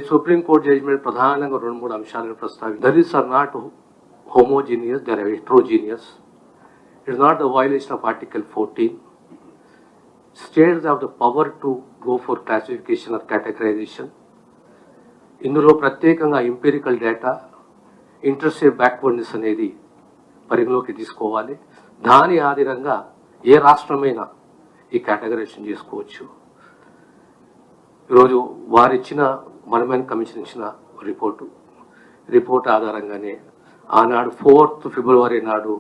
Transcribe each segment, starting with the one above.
Supreme Court judgment ప్రధానంగా రెండు మూడు అంశాలను ప్రస్తావించారు. These are not homogeneous, they are heterogeneous. It is not the violation of Article 14. States have the power to go for classification or categorization. ఇందులో ప్రత్యేకంగా empirical data, interstate backwardness అనేది పరిగణలోకి తీసుకోవాలి. దాని ఆధారంగా ఏ రాష్ట్రమైనా ఈ కేటగరైజేషన్ చేసుకోవచ్చు. ఈరోజు వారిచ్చిన వన్ కమిషన్ ఇచ్చిన రిపోర్ట్ ఆధారంగానే ఆనాడు 4th February నాడు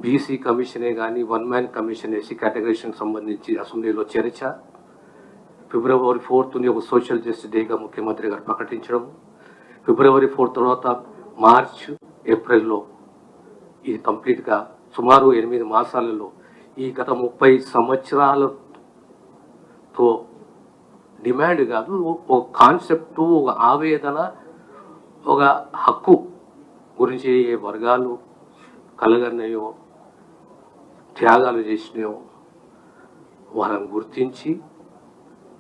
బీసీ కమిషనే కానీ వన్ కమిషన్ వేసి కేటగరైజేషన్ సంబంధించి అసెంబ్లీలో చర్చ, February 4th ఒక సోషల్ జస్టిస్ డేగా ముఖ్యమంత్రి గారు ప్రకటించడం, February 4 తర్వాత మార్చ్ ఏప్రిల్లో ఇది కంప్లీట్గా సుమారు 8 మాసాలలో ఈ గత 30 సంవత్సరాలతో డిమాండ్ కాదు, ఒక కాన్సెప్టు, ఒక ఆవేదన, ఒక హక్కు గురించి ఏ వర్గాలు కలగన్నాయో, త్యాగాలు చేసినాయో వాళ్ళని గుర్తించి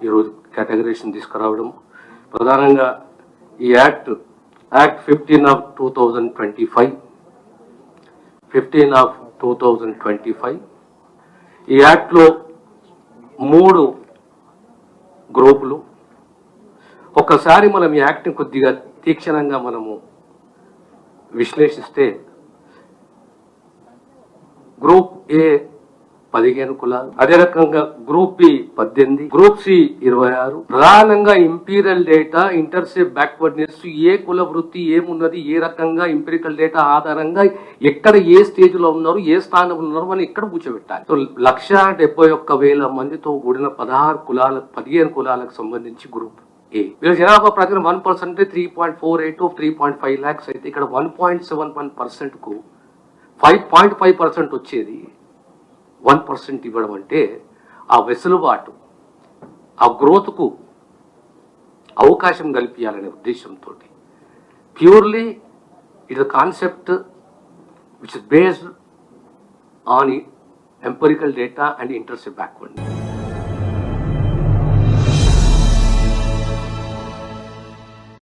ఈరోజు కేటగరైజేషన్ తీసుకురావడం. ప్రధానంగా ఈ యాక్ట్ 15 of 2025 ఈ యాక్ట్లో 3 గ్రూపులు. ఒక్కసారి మనం ఈ యాక్ట్ని కొద్దిగా తీక్షణంగా మనము విశ్లేషిస్తే గ్రూప్ ఏ 15 కులాలు, అదే రకంగా గ్రూప్ బి 18, గ్రూప్ సి 26. ప్రధానంగా ఇంపీరియల్ డేటా, ఇంటర్సేప్ బ్యాక్వర్డ్నెస్, ఏ కుల వృత్తి ఏమున్నది, ఏ రకంగా ఇంపీరియల్ డేటా ఆధారంగా ఎక్కడ ఏ స్టేజ్ లో ఉన్నారు, ఏ స్థానంలో ఉన్నారు అని ఎక్కడ కూర్చోబెట్టాలి. సో 171,000 మందితో కూడిన 15 కులాలకు సంబంధించి గ్రూప్ ఏ. వీళ్ళ జనాభా ప్రకారం 1% 3.48 3.5 lakhs అయితే ఇక్కడ 1.71% కు 5.5% వచ్చేది 1% ఇవ్వడం అంటే ఆ వెసులుబాటు, ఆ గ్రోత్కు అవకాశం కల్పించాలనే ఉద్దేశంతో purely it the concept which is based on empirical data and intercept backward.